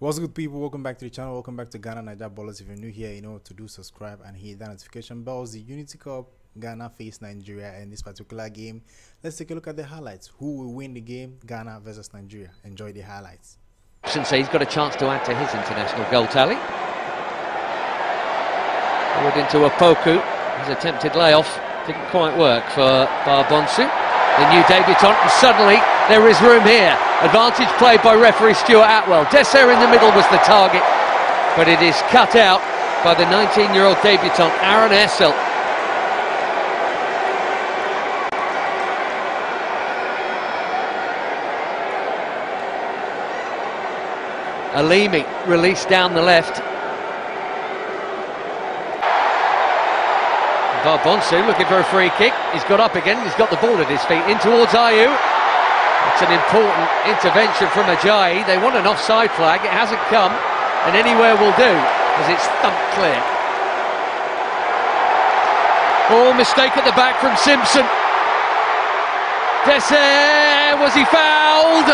What's good, people? Welcome back to the channel. Welcome back to Ghana Niger Ballers. If you're new here, you know what to do. Subscribe and hit that notification bell. The Unity Cup, Ghana faced Nigeria in this particular game. Let's take a look at the highlights. Who will win the game? Ghana versus Nigeria. Enjoy the highlights. Asante, he's got a chance to add to his international goal tally. Forward into a Poku. His attempted layoff didn't quite work for Barbonsu, the new debutant, and suddenly there is room here. Advantage played by referee Stuart Atwell. Desser in the middle was the target, but it is cut out by the 19-year-old debutant Aaron Essel. Alimi released down the left. Barbonsu looking for a free kick. He's got up again. He's got the ball at his feet. In towards Ayew. It's an important intervention from Ajayi. They want an offside flag. It hasn't come, and anywhere will do as it's thumped clear. Oh, mistake at the back from Simpson. Desser, was he fouled?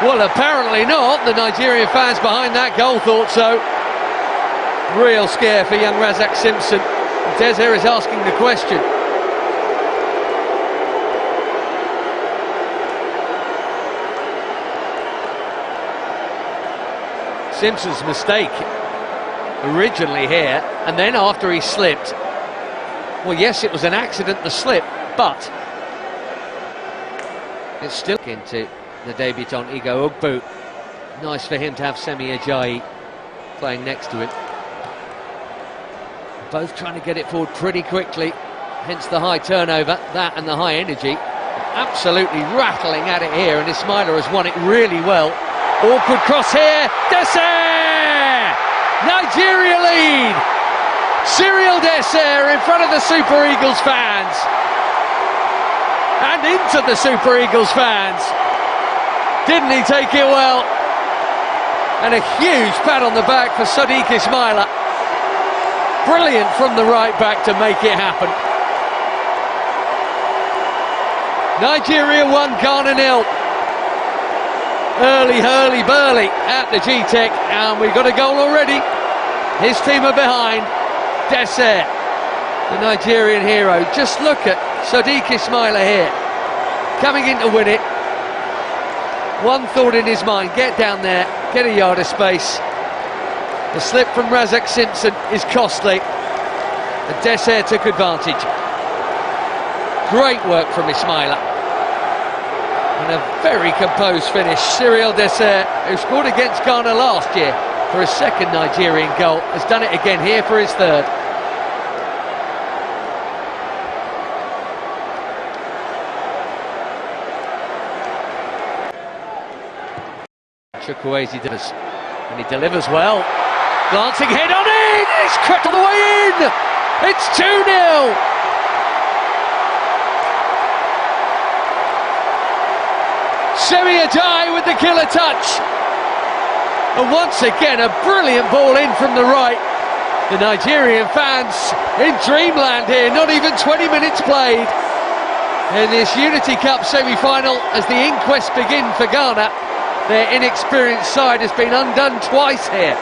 Well, apparently not. The Nigerian fans behind that goal thought so. Real scare for young Razak Simpson. Desser is asking the question. Simpson's mistake originally here, and then after he slipped. Well, yes, it was an accident, the slip, but it's still into the debutant Igo Ugbu. Nice for him to have Semi Ajayi playing next to him. Both trying to get it forward pretty quickly, hence the high turnover, that and the high energy. Absolutely rattling at it here, and Ismaila has won it really well. Awkward cross here, Desser! Nigeria lead! Cyril Desser in front of the Super Eagles fans. And into the Super Eagles fans. Didn't he take it well? And a huge pat on the back for Sadiq Ismaila. Brilliant from the right back to make it happen. Nigeria 1, Ghana 0. Early hurly-burly at the G-Tech, and we've got a goal already. His team are behind. Desser, the Nigerian hero. Just look at Sadiq Ismaila here, coming in to win it. One thought in his mind, get down there, get a yard of space. The slip from Razak Simpson is costly, and Desser took advantage. Great work from Ismaila. And a very composed finish. Cyril Desser, who scored against Ghana last year for his second Nigerian goal, has done it again here for his third. Chukwueze delivers, and he delivers well. Glancing head on in, it's crept all the way in! It's 2-0! Semi Ajayi with the killer touch. And once again, a brilliant ball in from the right. The Nigerian fans in dreamland here, not even 20 minutes played. In this Unity Cup semi-final, as the inquest begin for Ghana, their inexperienced side has been undone twice here.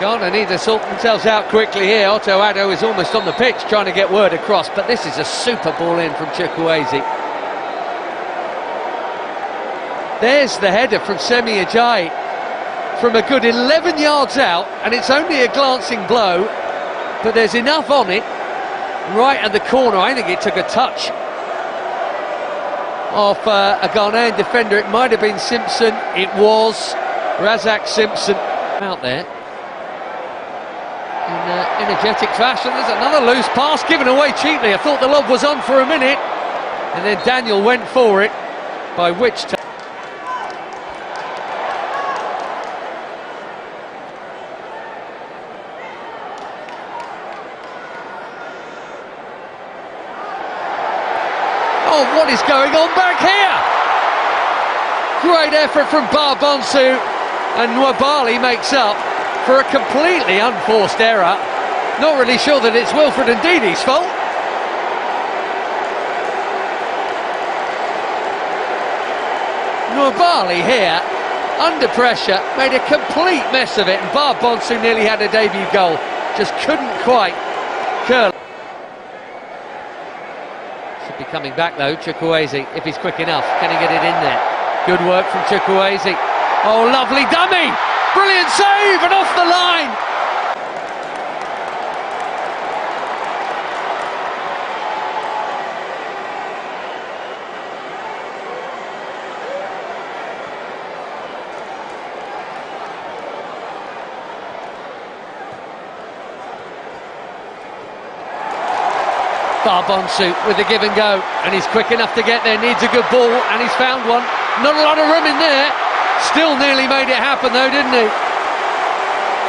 Ghana need to sort themselves out quickly here. Otto Addo is almost on the pitch trying to get word across, but this is a super ball in from Chukwueze. There's the header from Semi Ajayi from a good 11 yards out, and it's only a glancing blow, but there's enough on it right at the corner. I think it took a touch off a Ghanaian defender. It might have been Simpson. It was Razak Simpson out there. In energetic fashion. There's another loose pass given away cheaply. I thought the lob was on for a minute, and then Daniel went for it, by which time oh, what is going on back here? Great effort from Barbonsu. And Nwabali makes up for a completely unforced error. Not really sure that it's Wilfred Ndidi's fault. Nwabali here, under pressure, made a complete mess of it, and Bonsu nearly had a debut goal. Just couldn't quite curl. Should be coming back though, Chukwueze, if he's quick enough. Can he get it in there? Good work from Chukwueze. Oh, lovely dummy! Brilliant save, and off the line! Bonsu with the give and go, and he's quick enough to get there, needs a good ball, and he's found one. Not a lot of room in there. Still nearly made it happen though, didn't he?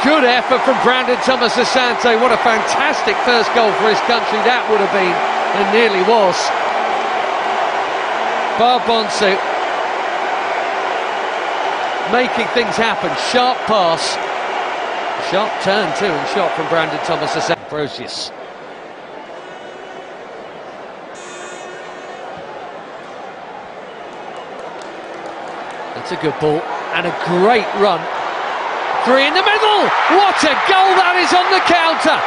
Good effort from Brandon Thomas Asante. What a fantastic first goal for his country that would have been, and nearly was. Bonsu making things happen. Sharp pass, sharp turn too, and shot from Brandon Thomas Asante. Brosius. That's a good ball and a great run. Three in the middle. What a goal that is on the counter.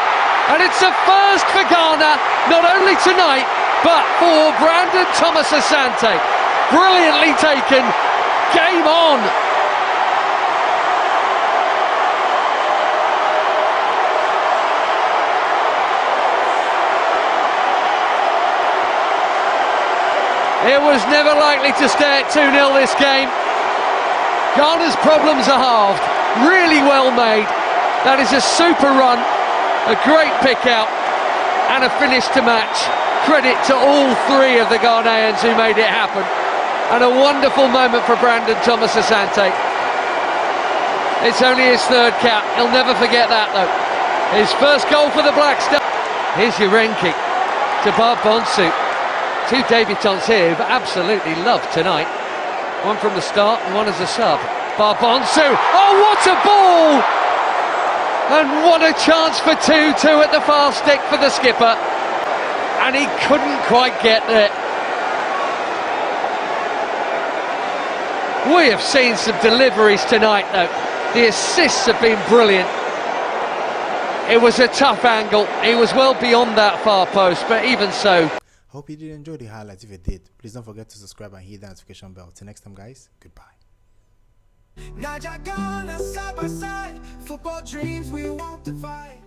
And it's a first for Ghana, not only tonight, but for Brandon Thomas Asante. Brilliantly taken. Game on. It was never likely to stay at 2-0 this game. Ghana's problems are halved. Really well made. That is a super run, a great pick out, and a finish to match. Credit to all three of the Ghanaians who made it happen. And a wonderful moment for Brandon Thomas Asante. It's only his third cap. He'll never forget that though. His first goal for the Black Stars. Here's Urenki to Bonsu. Two debutants here who've absolutely loved tonight. One from the start and one as a sub. Bonsu. Oh, what a ball! And what a chance for 2-2 at the far stick for the skipper. And he couldn't quite get there. We have seen some deliveries tonight though. The assists have been brilliant. It was a tough angle. He was well beyond that far post, but even so. Hope you did enjoy the highlights. If you did, please don't forget to subscribe and hit the notification bell. Till next time guys, goodbye. Nigera, Ghana, side by side. Football dreams we won't divide.